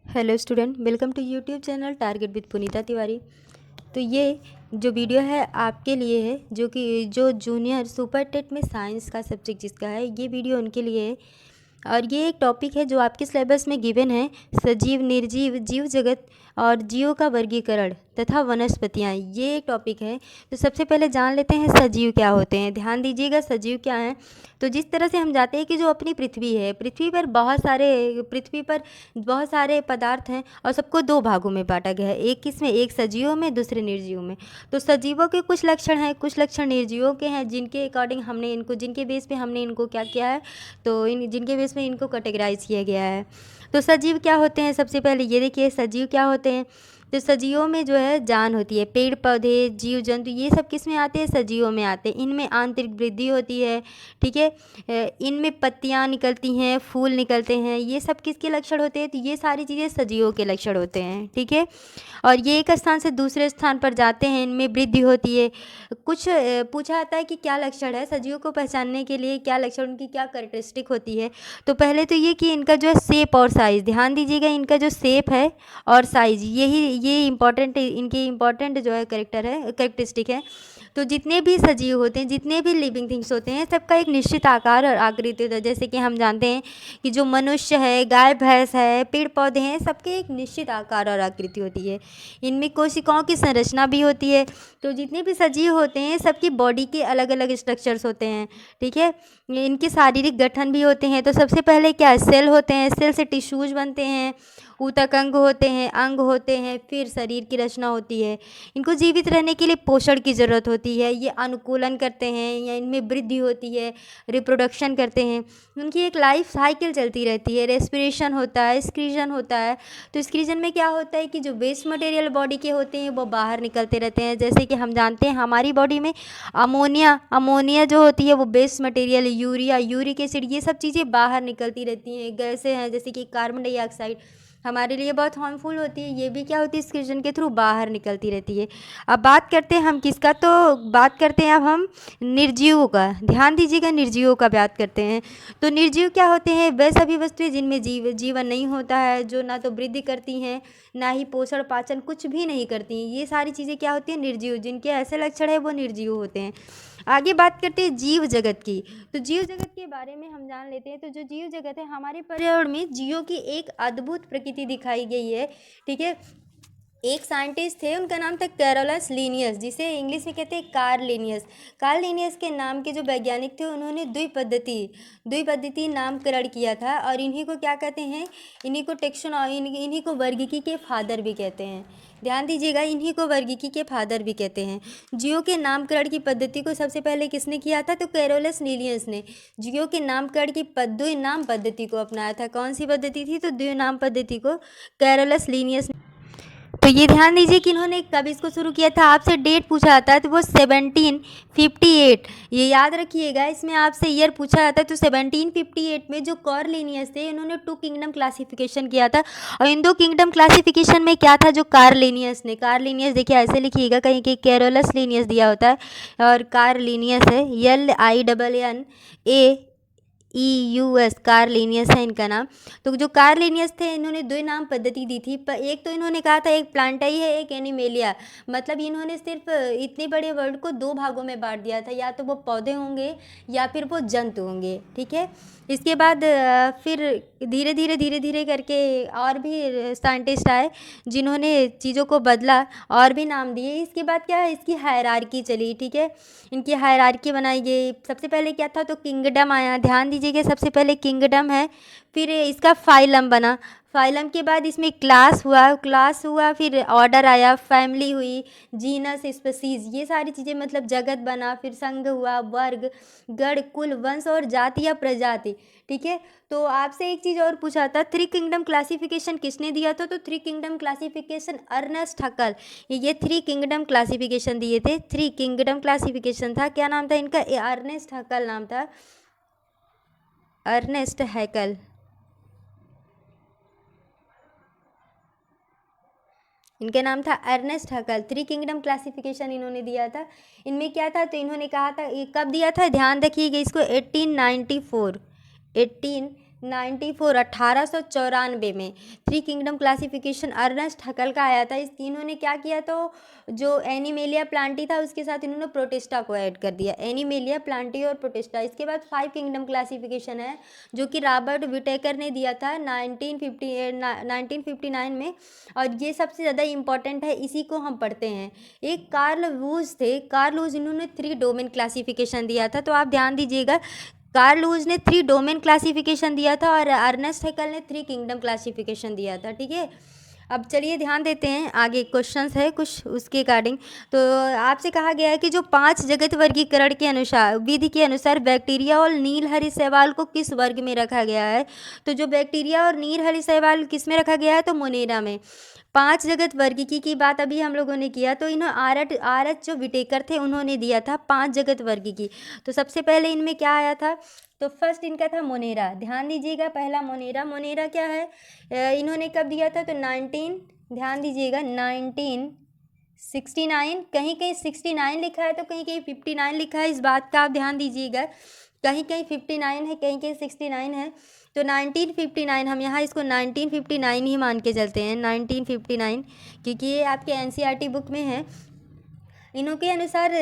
Hello student, welcome to YouTube channel target with Punita Tiwari. तो ये जो वीडियो है आपके लिए है, जो जूनियर सुपर टेट में साइंस का सब्जेक्ट जिसका है, ये वीडियो उनके लिए है। और ये एक टॉपिक है जो आपके सिलेबस में गिवन है, सजीव, निर्जीव, जीव जगत और जीवों का वर्गीकरण तथा वनस्पतियाँ, ये एक टॉपिक है। तो सबसे पहले जान लेते हैं सजीव क्या होते हैं। ध्यान दीजिएगा, सजीव क्या हैं। तो जिस तरह से हम जाते हैं कि जो अपनी पृथ्वी है, पृथ्वी पर बहुत सारे पदार्थ हैं और सबको दो भागों में बांटा गया है। एक किसमें, एक सजीवों में, दूसरे निर्जीवों में। तो सजीवों के कुछ लक्षण हैं, कुछ लक्षण निर्जीवों के हैं, जिनके अकॉर्डिंग जिनके बेस पे हमने इनको क्या किया है, तो जिनके बेस में इनको कैटेगराइज किया गया है। तो सजीव क्या होते हैं, सबसे पहले ये देखिए सजीव क्या होते हैं। तो सजीवों में जो है जान होती है, पेड़ पौधे, जीव जंतु, ये सब किस में आते हैं, सजीवों में आते हैं। इनमें आंतरिक वृद्धि होती है, ठीक है। इनमें पत्तियां निकलती हैं, फूल निकलते हैं, ये सब किसके लक्षण होते हैं, तो ये सारी चीज़ें सजीवों के लक्षण होते हैं, ठीक है। और ये एक स्थान से दूसरे स्थान पर जाते हैं, इनमें वृद्धि होती है। कुछ पूछा जाता है कि क्या लक्षण है सजीवों को पहचानने के लिए, क्या लक्षण, उनकी क्या कैरेक्टरिस्टिक होती है। तो पहले तो ये कि इनका जो है शेप और साइज़, ध्यान दीजिएगा, इनका जो शेप है और साइज़, ये इम्पॉर्टेंट, इनकी इम्पॉर्टेंट जो है कैरेक्टरिस्टिक है। तो जितने भी सजीव होते हैं, जितने भी लिविंग थिंग्स होते हैं, सबका एक निश्चित आकार और आकृति होता है। जैसे कि हम जानते हैं कि जो मनुष्य है, गाय भैंस है, पेड़ पौधे हैं, सबके एक निश्चित आकार और आकृति होती है। इनमें कोशिकाओं की संरचना भी होती है। तो जितने भी सजीव होते हैं, सबकी बॉडी के अलग अलग स्ट्रक्चर्स होते हैं, ठीक है। इनके शारीरिक गठन भी होते हैं। तो सबसे पहले क्या है, सेल होते हैं, सेल से टिश्यूज बनते हैं, ऊतक अंग होते हैं, फिर शरीर की रचना होती है। इनको जीवित रहने के लिए पोषण की ज़रूरत होती है, ये अनुकूलन करते हैं या इनमें वृद्धि होती है, रिप्रोडक्शन करते हैं। उनकी एक लाइफ साइकिल चलती रहती है, रेस्पिरेशन होता है, स्क्रीजन होता है। तो स्क्रीजन में क्या होता है कि जो वेस्ट मटेरियल बॉडी के होते हैं वो बाहर निकलते रहते हैं। जैसे कि हम जानते हैं हमारी बॉडी में अमोनिया जो होती है वो वेस्ट मटेरियल, यूरिक एसिड, ये सब चीज़ें बाहर निकलती रहती हैं। गैसें हैं जैसे कि कार्बन डाइऑक्साइड, हमारे लिए बहुत हार्मफुल होती है, ये भी क्या होती है, स्क्रीजन के थ्रू बाहर निकलती रहती है। अब बात करते हैं हम किसका, तो बात करते हैं अब हम निर्जीवों का। ध्यान दीजिएगा, निर्जीवों का बात करते हैं। तो निर्जीव क्या होते हैं, वे सभी वस्तुएं जिनमें जीवन नहीं होता है, जो ना तो वृद्धि करती हैं, ना ही पोषण पाचन, कुछ भी नहीं करती हैं। ये सारी चीज़ें क्या होती हैं, निर्जीव, जिनके ऐसे लक्षण है वो निर्जीव होते हैं। आगे बात करते हैं जीव जगत की। तो जीव जगत के बारे में हम जान लेते हैं। तो जो जीव जगत है, हमारे पर्यावरण में जीवों की एक अद्भुत प्रकृति दिखाई गई है, ठीक है। एक साइंटिस्ट थे, उनका नाम था कैरोलस लीनियस, जिसे इंग्लिश में कहते हैं कार्ल लीनियस के नाम के जो वैज्ञानिक थे, उन्होंने द्विपद्धति नामकरण किया था। और इन्हीं को क्या कहते हैं, इन्हीं को वर्गीकी के फादर भी कहते हैं। ध्यान दीजिएगा, इन्हीं को वर्गीकी के फादर भी कहते हैं। जीवों के नामकरण की पद्धति को सबसे पहले किसने किया था, तो कैरोलस लीनियस ने जीवों के नामकरण की द्विनाम पद्धति को अपनाया था। कौन सी पद्धति थी, तो द्विनाम पद्धति को कैरोलस लीनियस। तो ये ध्यान दीजिए कि इन्होंने कब इसको शुरू किया था। आपसे डेट पूछा जाता है तो वो 1758, ये याद रखिएगा, इसमें आपसे ईयर पूछा जाता है। तो 1758 में जो कार्लिनियस थे, इन्होंने 2 किंगडम क्लासिफिकेशन किया था। और इन 2 किंगडम क्लासिफिकेशन में क्या था, जो कार्लिनियस देखिए ऐसे लिखिएगा, कहीं कहीं कैरोलस लीनियस दिया होता है और कार्लिनियस है, LINNAEUS, कार्लिनियस है इनका नाम। तो जो कार्लिनियस थे, इन्होंने 2 नाम पद्धति दी थी। एक तो इन्होंने कहा था एक प्लांटाई है, एक एनिमेलिया, मतलब इन्होंने सिर्फ इतने बड़े वर्ल्ड को 2 भागों में बांट दिया था, या तो वो पौधे होंगे या फिर वो जंतु होंगे, ठीक है। इसके बाद फिर धीरे धीरे करके और भी साइंटिस्ट आए, जिन्होंने चीज़ों को बदला और भी नाम दिए। इसके बाद क्या है, इसकी हायरार्की चली, ठीक है, इनकी हायरार्की बनाई गई। सबसे पहले क्या था, तो किंगडम आया। ध्यान दीजिएगा, सबसे पहले किंगडम है, फिर इसका फाइलम बना। फाइलम के बाद इसमें क्लास हुआ, फिर ऑर्डर आया, फैमिली हुई, जीनस, स्पीसीज, ये सारी चीज़ें, मतलब जगत बना, फिर संघ हुआ, वर्ग, गण, कुल, वंश और जाति या प्रजाति, ठीक है। तो आपसे एक चीज़ और पूछा था, 3 किंगडम क्लासिफिकेशन किसने दिया था, तो 3 किंगडम क्लासिफिकेशन अर्नेस्ट हकल, ये 3 किंगडम क्लासिफिकेशन दिए थे। 3 किंगडम क्लासिफिकेशन था, क्या नाम था इनका, अर्नेस्ट हकल नाम था, अर्नेस्ट हैकल। इनका नाम था अर्नेस्ट हकल। 3 किंगडम क्लासिफिकेशन इन्होंने दिया था। इनमें क्या था, तो इन्होंने कहा था, ये कब दिया था, ध्यान रखिएगा इसको, 1894 94 1894 में थ्री किंगडम क्लासिफिकेशन अर्नेस्ट हकल का आया था। इस तीनों ने क्या किया, तो जो एनिमेलिया प्लांटी था उसके साथ इन्होंने प्रोटिस्टा को ऐड कर दिया, एनिमेलिया प्लांटी और प्रोटिस्टा। इसके बाद 5 किंगडम क्लासिफिकेशन है जो कि रॉबर्ट विटेकर ने दिया था 1959 में, और ये सबसे ज़्यादा इम्पॉर्टेंट है, इसी को हम पढ़ते हैं। एक कार्ल वूज थे, कार्ल वूज, इन्होंने 3 डोमेन क्लासिफिकेशन दिया था, तो आप ध्यान दीजिएगा। कार्ल वूज ने 3 डोमेन क्लासिफिकेशन दिया था और अर्नेस्ट हैकल ने 3 किंगडम क्लासिफिकेशन दिया था। ठीक है, अब चलिए ध्यान देते हैं, आगे क्वेश्चंस है कुछ उसके अकॉर्डिंग। तो आपसे कहा गया है कि जो 5 जगत वर्गीकरण के अनुसार विधि के अनुसार बैक्टीरिया और नीलहरी शैवाल को किस वर्ग में रखा गया है। तो जो बैक्टीरिया और नीलहरी शैवाल किस में रखा गया है, तो मोनेरा में। 5 जगत वर्गीकी की बात अभी हम लोगों ने किया, तो इन्होंने आर एच जो विटेकर थे उन्होंने दिया था 5 जगत वर्गीकी। तो सबसे पहले इनमें क्या आया था, तो फर्स्ट इनका था मोनेरा। ध्यान दीजिएगा, पहला मोनेरा। मोनेरा क्या है, इन्होंने कब दिया था, तो 19, ध्यान दीजिएगा 1969, कहीं कहीं 69 लिखा है तो कहीं कहीं 59 लिखा है, इस बात का आप ध्यान दीजिएगा। कहीं कहीं 59 है, कहीं कहीं 69 है, तो 1959 हम यहाँ इसको 1959 ही मान के चलते हैं, 1959, क्योंकि ये आपके एनसीईआरटी बुक में है। इन्हों के अनुसार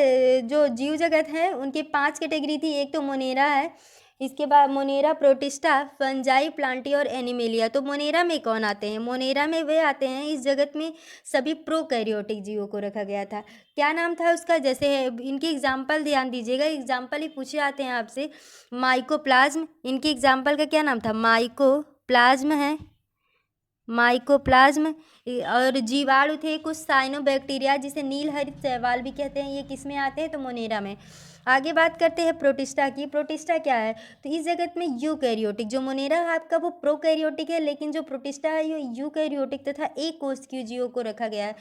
जो जीव जगत है उनके 5 कैटेगरी थी। एक तो मोनेरा है, इसके बाद मोनेरा, प्रोटिस्टा, फंजाई, प्लांटी और एनिमेलिया। तो मोनेरा में कौन आते हैं, मोनेरा में वे आते हैं, इस जगत में सभी प्रोकैरियोटिक जीवों को रखा गया था। क्या नाम था उसका, जैसे इनके एग्जाम्पल ध्यान दीजिएगा, एग्जाम्पल ही पूछे आते हैं आपसे। माइकोप्लाज्म, इनके एग्जाम्पल का क्या नाम था, माइकोप्लाज्म है, माइकोप्लाज्म। और जीवाणु थे कुछ साइनोबैक्टीरिया, जिसे नीलहरित शैवाल भी कहते हैं, ये किस में आते हैं, तो मोनेरा में। आगे बात करते हैं प्रोटिस्टा की। प्रोटिस्टा क्या है, तो इस जगत में यूकैरियोटिक, जो मोनेरा है आपका वो प्रोकैरियोटिक है, लेकिन जो प्रोटिस्टा है ये यूकैरियोटिक तथा एक कोशिकीय जीवों को रखा गया है।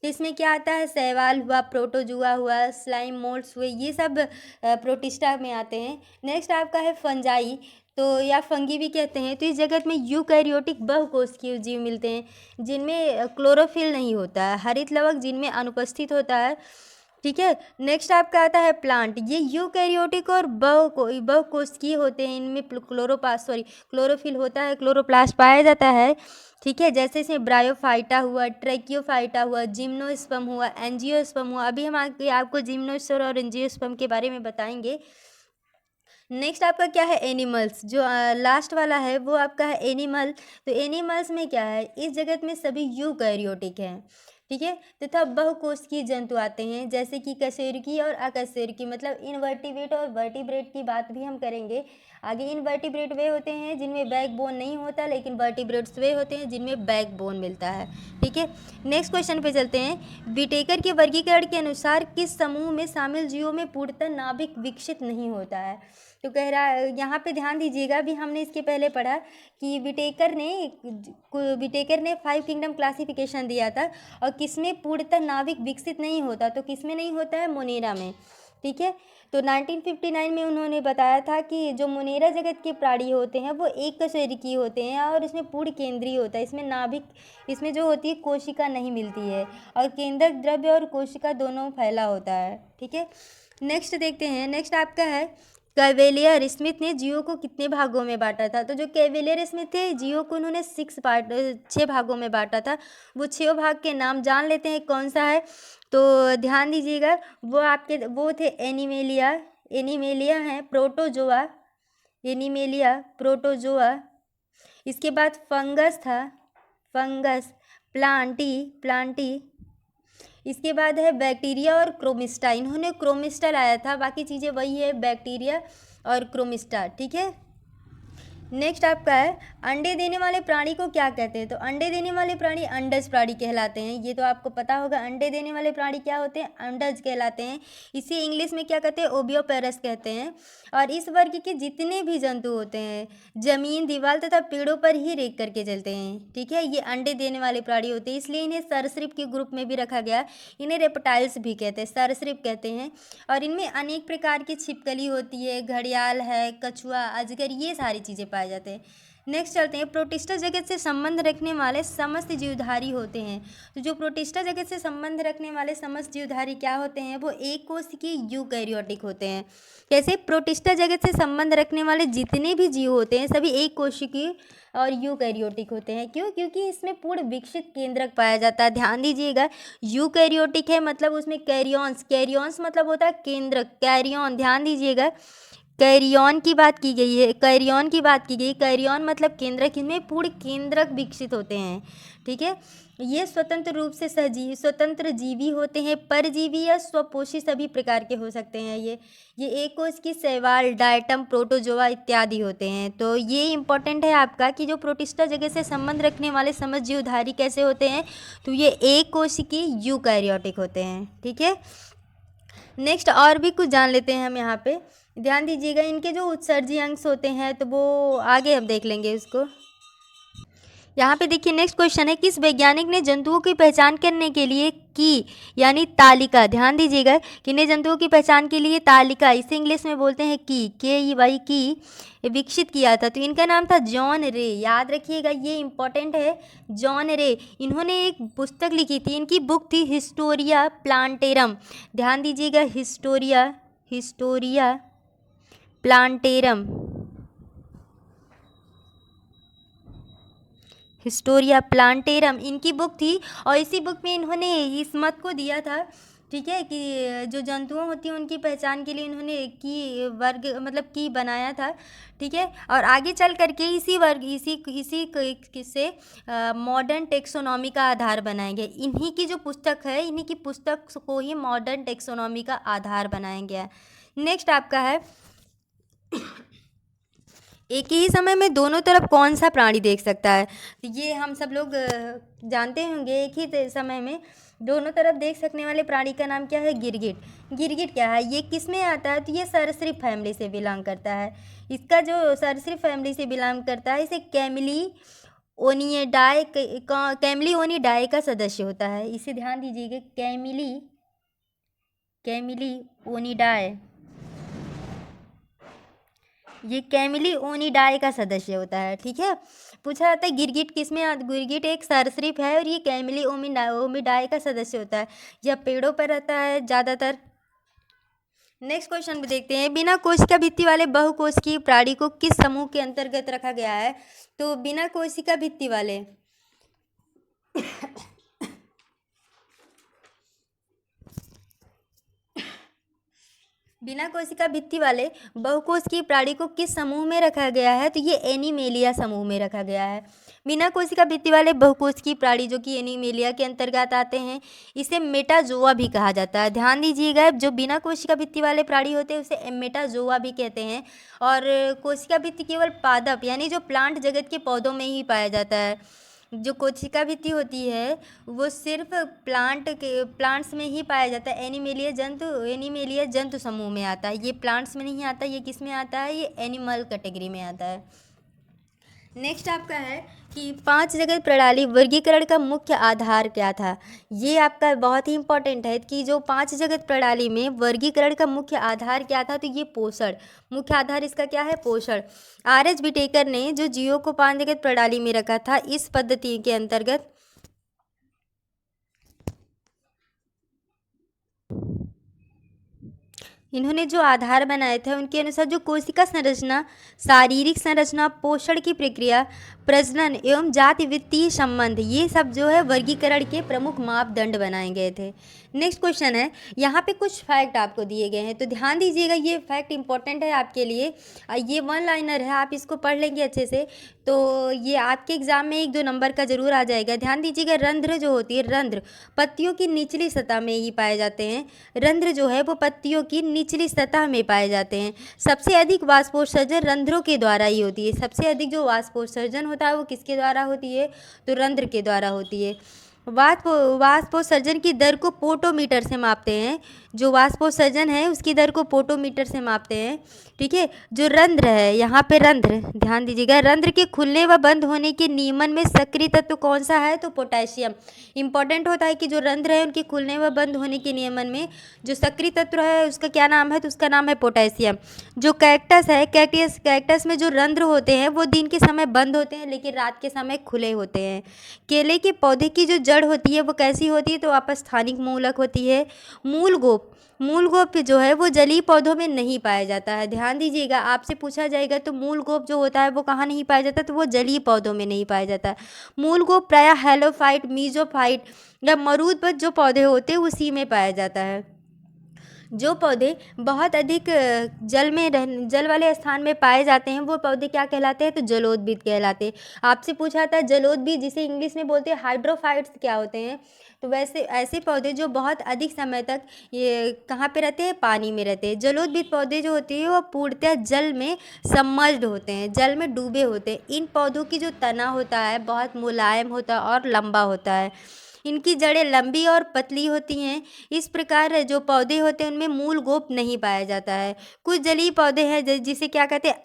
तो इसमें क्या आता है, शैवाल हुआ, प्रोटोजुआ हुआ, स्लाइम मोल्ड्स हुए, ये सब प्रोटिस्टा में आते हैं। नेक्स्ट आपका है फंजाई, तो या फंगी भी कहते हैं। तो इस जगत में यूकैरियोटिक बहुकोशिकीय जीव मिलते हैं जिनमें क्लोरोफिल नहीं होता है, हरित लवक जिनमें अनुपस्थित होता है। ठीक है, नेक्स्ट आपका आता है प्लांट। ये यूकैरियोटिक और बहुकोशिकीय होते हैं, इनमें क्लोरोफिल होता है, क्लोरोप्लास्ट पाया जाता है। ठीक है, जैसे इसमें ब्रायोफाइटा हुआ, ट्रैकियोफाइटा हुआ, जिम्नोस्पर्म हुआ, एंजियोस्पर्म हुआ। अभी हम आपको जिम्नोस्पर्म और एंजियोस्पर्म के बारे में बताएंगे। नेक्स्ट आपका क्या है, एनिमल्स। जो लास्ट वाला है वो आपका है एनिमल। तो एनिमल्स में क्या है, इस जगत में सभी यूकैरियोटिक हैं। ठीक है, तथा बहुकोशिकीय जंतु आते हैं, जैसे कि कशेरुकी और अकशेरुकी, मतलब इनवर्टिब्रेट और वर्टिब्रेट की बात भी हम करेंगे आगे। इनवर्टिब्रेट वे होते हैं जिनमें बैक बोन नहीं होता, लेकिन वर्टिब्रेट्स वे होते हैं जिनमें बैक बोन मिलता है। ठीक है, नेक्स्ट क्वेश्चन पे चलते हैं। विटेकर के वर्गीकरण के अनुसार किस समूह में शामिल जीवों में पूर्णतः नाभिक विकसित नहीं होता है। तो कह रहा है, यहाँ पे ध्यान दीजिएगा, अभी हमने इसके पहले पढ़ा कि विटेकर ने 5 किंगडम क्लासिफिकेशन दिया था, और किसमें पूर्णतः नाभिक विकसित नहीं होता, तो किसमें नहीं होता है, मोनेरा में। ठीक है, तो 1959 में उन्होंने बताया था कि जो मोनेरा जगत के प्राणी होते हैं वो एक कशेरुकी होते हैं, और इसमें पूर्ण केंद्रीय होता है, इसमें नाभिक, इसमें जो होती है कोशिका नहीं मिलती है, और केंद्रक द्रव्य और कोशिका दोनों फैला होता है। ठीक है, नेक्स्ट देखते हैं। नेक्स्ट आपका है कैवेलियर स्मिथ ने जीवों को कितने भागों में बांटा था। तो जो कैवेलियर स्मिथ थे, जीवों को उन्होंने 6 भागों में बांटा था। वो 6 भाग के नाम जान लेते हैं, कौन सा है, तो ध्यान दीजिएगा। वो थे एनिमेलिया हैं, प्रोटोजोआ, एनिमेलिया, प्रोटोजोआ। इसके बाद फंगस था, फंगस, प्लांटी। इसके बाद है बैक्टीरिया और क्रोमिस्टा। इन्होंने क्रोमिस्टा लाया था, बाकी चीज़ें वही है, बैक्टीरिया और क्रोमिस्टा। ठीक है, नेक्स्ट आपका है अंडे देने वाले प्राणी को क्या कहते हैं। तो अंडे देने वाले प्राणी अंडज प्राणी कहलाते हैं, ये तो आपको पता होगा। अंडे देने वाले प्राणी क्या होते हैं, अंडज कहलाते हैं। इसे इंग्लिश में क्या कहते हैं, ओवियोपेरस कहते हैं। और इस वर्ग के जितने भी जंतु होते हैं जमीन, दीवार तथा पेड़ों पर ही रेंग करके चलते हैं। ठीक है, ये अंडे देने वाले प्राणी होते हैं, इसलिए इन्हें सरीसृप के ग्रुप में भी रखा गया। इन्हें रेप्टाइल्स भी कहते हैं, सरीसृप कहते हैं। और इनमें अनेक प्रकार की छिपकली होती है, घड़ियाल है, कछुआ, अजगर, ये सारी चीज़ें पाए जाते हैं। नेक्स्ट चलते हैं, प्रोटिस्टा जगत से संबंध रखने वाले समस्त जीवधारी होते हैं। तो जो प्रोटिस्टा जगत से संबंध रखने वाले समस्त जीवधारी क्या होते हैं, वो एक कोशिकीय यूकैरियोटिक होते हैं। कैसे? प्रोटिस्टा जगत से संबंध रखने वाले जितने भी जीव होते हैं सभी एक कोशिकीय और यूकैरियोटिक होते हैं। क्यों? क्योंकि इसमें पूर्ण विकसित केंद्रक पाया जाता है। ध्यान दीजिएगा, यूकैरियोटिक है मतलब उसमें कैरियॉन्स मतलब होता है केंद्रक, कैरियॉन। ध्यान दीजिएगा, कैरियॉन की बात की गई है, कैरियॉन मतलब केंद्रक, इनमें पूर्ण केंद्रक विकसित होते हैं। ठीक है, ये स्वतंत्र रूप से स्वतंत्र जीवी होते हैं, परजीवी या स्वपोषी सभी प्रकार के हो सकते हैं। ये एक कोश की शैवाल, डायटम, प्रोटोजोआ इत्यादि होते हैं। तो ये इंपॉर्टेंट है आपका कि जो प्रोटिस्टा जगत से संबंध रखने वाले समस्त जीवधारी कैसे होते हैं, तो ये एक कोशिकीय यूकैरियोटिक होते हैं। ठीक है, नेक्स्ट और भी कुछ जान लेते हैं हम यहाँ पे। ध्यान दीजिएगा, इनके जो उत्सर्जी अंश होते हैं तो वो आगे हम देख लेंगे उसको। यहाँ पे देखिए नेक्स्ट क्वेश्चन है, किस वैज्ञानिक ने जंतुओं की पहचान करने के लिए की यानी तालिका, ध्यान दीजिएगा, किन्हें जंतुओं की पहचान के लिए तालिका, इसे इंग्लिश में बोलते हैं की विकसित किया था? तो इनका नाम था जॉन रे। याद रखिएगा, ये इंपॉर्टेंट है, जॉन रे। इन्होंने एक पुस्तक लिखी थी, इनकी बुक थी हिस्टोरिया प्लांटेरम। ध्यान दीजिएगा, हिस्टोरिया प्लांटेरम, हिस्टोरिया प्लांटेरम इनकी बुक थी। और इसी बुक में इन्होंने इस मत को दिया था, ठीक है, कि जो जंतुओं होती हैं उनकी पहचान के लिए इन्होंने की वर्ग मतलब की बनाया था। ठीक है, और आगे चल करके इसी से मॉडर्न टेक्सोनॉमी का आधार बनाया गया। इन्हीं की जो पुस्तक है, इन्हीं की पुस्तक को ही मॉडर्न टेक्सोनॉमी का आधार बनाया गया। नेक्स्ट आपका है, एक ही समय में दोनों तरफ कौन सा प्राणी देख सकता है? ये हम सब लोग जानते होंगे, एक ही समय में दोनों तरफ देख सकने वाले प्राणी का नाम क्या है? गिरगिट। गिरगिट क्या है? ये किस में आता है? तो ये सरीसृप फैमिली से बिलोंग करता है। इसका जो सरीसृप फैमिली से बिलोंग करता है, इसे कैमिलिओनिडाए का सदस्य होता है। इसे ध्यान दीजिएगा, कैमिलिओनिडाए, ये कैमिलिओनिडाए का सदस्य होता है। ठीक है, पूछा जाता है गिरगिट किस में? गिरगिट एक सरीसृप है और ये कैमिलिओनिडाए का सदस्य होता है। यह पेड़ों पर रहता है ज़्यादातर। नेक्स्ट क्वेश्चन भी देखते हैं, बिना कोशिका भित्ति वाले बहुकोशिकीय प्राणी को किस समूह के अंतर्गत रखा गया है? तो बिना कोशिका भित्ति वाले बिना कोशिका भित्ति वाले बहुकोशिकीय प्राणी को किस समूह में रखा गया है? तो ये एनीमेलिया समूह में रखा गया है। बिना कोशिका भित्ति वाले बहुकोशिकीय प्राणी जो कि एनीमेलिया के अंतर्गत आते हैं, इसे मेटाजोआ भी कहा जाता है। ध्यान दीजिएगा, जो बिना कोशिका भित्ति वाले प्राणी होते हैं उसे मेटाजोआ भी कहते हैं। और कोशिका भित्ति केवल पादप यानी जो प्लांट जगत के पौधों में ही पाया जाता है। जो कोशिका भित्ति होती है वो सिर्फ प्लांट्स में ही पाया जाता है। एनीमेलिया जंतु समूह में आता है। ये प्लांट्स में नहीं आता, ये किस में आता है? ये एनिमल कैटेगरी में आता है। नेक्स्ट आपका है कि 5 जगत प्रणाली वर्गीकरण का मुख्य आधार क्या था? ये आपका बहुत ही इंपॉर्टेंट है कि जो 5 जगत प्रणाली में वर्गीकरण का मुख्य आधार क्या था? तो ये पोषण, मुख्य आधार इसका क्या है? पोषण। R.H. विटेकर ने जो जीवों को 5 जगत प्रणाली में रखा था, इस पद्धति के अंतर्गत इन्होंने जो आधार बनाए थे उनके अनुसार जो कोशिका संरचना, शारीरिक संरचना, पोषण की प्रक्रिया, प्रजनन एवं जाति वित्तीय संबंध, ये सब जो है वर्गीकरण के प्रमुख मापदंड बनाए गए थे। नेक्स्ट क्वेश्चन है, यहाँ पे कुछ फैक्ट आपको दिए गए हैं, तो ध्यान दीजिएगा, ये फैक्ट इंपॉर्टेंट है आपके लिए। ये 1 लाइनर है, आप इसको पढ़ लेंगे अच्छे से तो ये आपके एग्जाम में 1-2 नंबर का जरूर आ जाएगा। ध्यान दीजिएगा, रंध्र जो होती है, रंध्र पत्तियों की निचली सतह में ही पाए जाते हैं। रंध्र जो है वो पत्तियों की निचली सतह में पाए जाते हैं। सबसे अधिक वाष्पोत्सर्जन रंध्रों के द्वारा ही होती है। सबसे अधिक जो वाष्पोत्सर्जन होता है वो किसके द्वारा होती है? तो रंध्र के द्वारा होती है। वाष्पोत्सर्जन की दर को पोटोमीटर से मापते हैं। जो वाष्पोत्सर्जन है उसकी दर को पोटोमीटर से मापते हैं। ठीक है, जो रंध्र है, यहाँ पे रंध्र ध्यान दीजिएगा, रंध्र के खुलने व बंद होने के नियमन में सक्रिय तत्व कौन सा है, तो पोटेशियम। इंपॉर्टेंट होता है कि जो रंध्र है उनके खुलने व बंद होने के नियमन में जो सक्रिय तत्व है उसका क्या नाम है, तो उसका नाम है पोटेशियम। जो कैक्टस है, कैक्टस में जो रंध्र होते हैं वो दिन के समय बंद होते हैं लेकिन रात के समय खुले होते हैं। केले के पौधे की जो जड़ होती है वो कैसी होती है, तो अपस्थानिक मूलक होती है। मूलगोप जो है वो जलीय पौधों में नहीं पाया जाता है। ध्यान दीजिएगा, आपसे पूछा जाएगा तो मूलगोप जो होता है वो कहाँ नहीं पाया जाता, तो वो जलीय पौधों में नहीं पाया जाता। मूलगोप प्रायः हेलोफाइट, मीजोफाइट या मरूदबद्ध जो पौधे होते हैं उसी में पाया जाता है। जो पौधे बहुत अधिक जल वाले स्थान में पाए जाते हैं वो पौधे क्या कहलाते हैं, तो जलोदभिद कहलाते हैं। आपसे पूछा था जलोदभिद जिसे इंग्लिश में बोलते हैं हाइड्रोफाइट्स क्या होते हैं, तो वैसे ऐसे पौधे जो बहुत अधिक समय तक ये कहाँ पे रहते हैं, पानी में रहते हैं। जलोदभिद पौधे जो होते हैं वो पूर्णतः जल में सबमर्ज्ड होते हैं, जल में डूबे होते हैं। इन पौधों की जो तना होता है बहुत मुलायम होता है और लंबा होता है। इनकी जड़ें लंबी और पतली होती हैं। इस प्रकार जो पौधे होते हैं उनमें मूलगोप नहीं पाया जाता है। कुछ जलीय पौधे हैं जिसे क्या कहते हैं,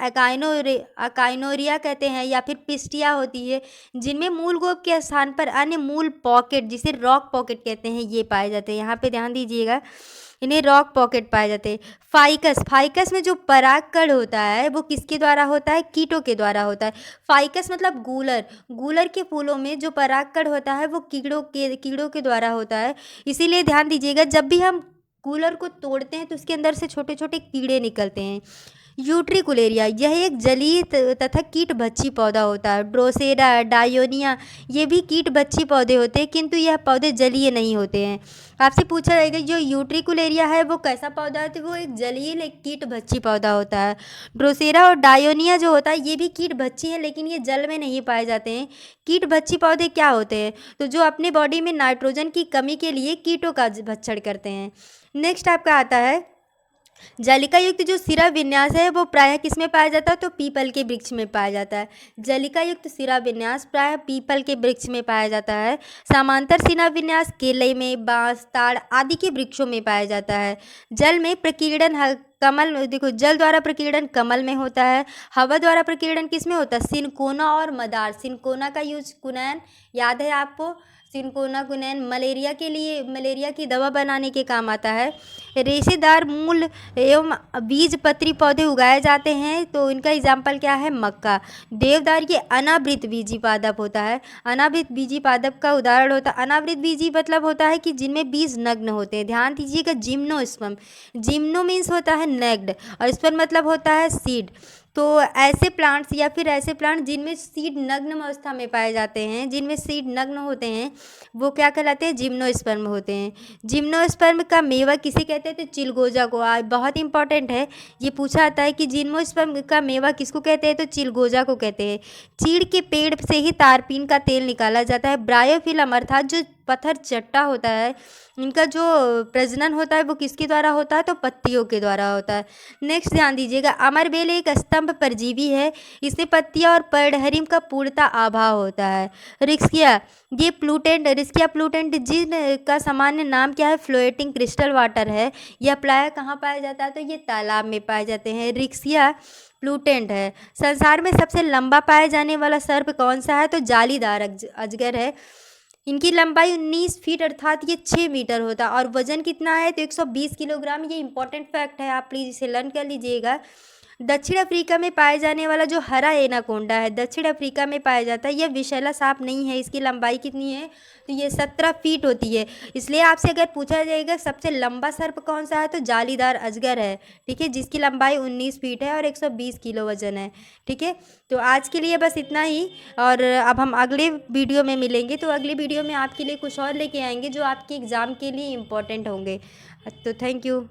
अकाइनोरिया कहते हैं या फिर पिस्टिया होती है, जिनमें मूलगोप के स्थान पर अन्य मूल पॉकेट जिसे रॉक पॉकेट कहते हैं ये पाए जाते हैं। यहाँ पे ध्यान दीजिएगा, इन्हें रॉक पॉकेट पाए जाते हैं। फाइकस में जो परागकण होता है वो किसके द्वारा होता है, कीटों के द्वारा होता है। फाइकस मतलब गूलर के फूलों में जो परागकण होता है वो कीड़ों के द्वारा होता है। इसीलिए ध्यान दीजिएगा, जब भी हम गूलर को तोड़ते हैं तो उसके अंदर से छोटे छोटे कीड़े निकलते हैं। यूट्रिकुलेरिया यह एक जलीय तथा कीटभक्षी पौधा होता है। ड्रोसेरा, डायोनिया ये भी कीटभक्षी पौधे होते हैं किंतु यह पौधे जलीय नहीं होते हैं। आपसे पूछा जाएगा जो यूट्रिकुलेरिया है वो कैसा पौधा है, तो वो एक जलीय कीटभक्षी पौधा होता है। ड्रोसेरा और डायोनिया जो होता है ये भी कीटभक्षी है लेकिन ये जल में नहीं पाए जाते हैं। कीटभक्षी पौधे क्या होते हैं, तो जो अपने बॉडी में नाइट्रोजन की कमी के लिए कीटों का भक्षण करते हैं। नेक्स्ट आपका आता है जलिका युक्त जो सिरा विन्यास है वो प्रायः किस में पाया जाता है, तो पीपल के वृक्ष में पाया जाता है। जलिका युक्त सिरा विन्यास प्रायः पीपल के वृक्ष में पाया जाता है। समांतर सिरा विन्यास केले में, बांस, ताड़ आदि के वृक्षों में पाया जाता है। जल में प्रकीर्णन कमल, देखो जल द्वारा प्रकीर्णन कमल में होता है। हवा द्वारा प्रकीर्णन किस में होता है, सिनकोना और मदार। सिनकोना का यूज कुनैन याद है आपको, सिनकोना कुनैन मलेरिया की दवा बनाने के काम आता है। रेशेदार मूल एवं बीज पत्री पौधे उगाए जाते हैं, तो इनका एग्जाम्पल क्या है, मक्का। देवदार ये अनावृत बीजी पादप होता है। अनावृत बीजी पादप का उदाहरण होता है, अनावृत बीजी मतलब होता है कि जिनमें बीज नग्न होते हैं। ध्यान दीजिएगा, जिम्नोस्पर्म, जिम्नो मीन्स होता है नेक्ड और स्पर्म मतलब होता है सीड। तो ऐसे प्लांट्स या फिर ऐसे प्लांट जिनमें सीड नग्न अवस्था में पाए जाते हैं, जिनमें सीड नग्न होते हैं वो क्या कहलाते हैं, जिम्नोस्पर्म होते हैं। जिम्नोस्पर्म का मेवा किसे कहते हैं, तो चिलगोजा को। आज बहुत इंपॉर्टेंट है, ये पूछा आता है कि जिम्नोस्पर्म का मेवा किसको कहते हैं, तो चिलगोजा को कहते हैं। चीड़ के पेड़ से ही तारपीन का तेल निकाला जाता है। ब्रायोफिलम अर्थात जो पत्थर चट्टा होता है, इनका जो प्रजनन होता है वो किसके द्वारा होता है, तो पत्तियों के द्वारा होता है। नेक्स्ट ध्यान दीजिएगा, अमरबेल एक स्तंभ परजीवी है। इसमें पत्तियां और पर्णहरिम का पूर्णता अभाव होता है। रिक्सिया प्लूटेंट जिनका सामान्य नाम क्या है, फ्लोएटिंग क्रिस्टल वाटर है। यह प्रायः कहाँ पाया जाता है, तो ये तालाब में पाए जाते हैं। रिक्सिया प्लूटेंट है। संसार में सबसे लंबा पाया जाने वाला सर्प कौन सा है, तो जालीदार अजगर है। इनकी लंबाई 19 फीट अर्थात ये 6 मीटर होता है और वजन कितना है, तो 120 किलोग्राम। ये इंपॉर्टेंट फैक्ट है, आप प्लीज़ इसे लर्न कर लीजिएगा। दक्षिण अफ्रीका में पाए जाने वाला जो हरा एनाकोंडा है, दक्षिण अफ्रीका में पाया जाता है। यह विषैला सांप नहीं है। इसकी लंबाई कितनी है, तो ये 17 फीट होती है। इसलिए आपसे अगर पूछा जाएगा सबसे लंबा सर्प कौन सा है, तो जालीदार अजगर है। ठीक है, जिसकी लंबाई 19 फीट है और 120 किलो वजन है। ठीक है, तो आज के लिए बस इतना ही, और अब हम अगले वीडियो में मिलेंगे। तो अगले वीडियो में आपके लिए कुछ और लेके आएंगे जो आपके एग्ज़ाम के लिए इम्पोर्टेंट होंगे। तो थैंक यू।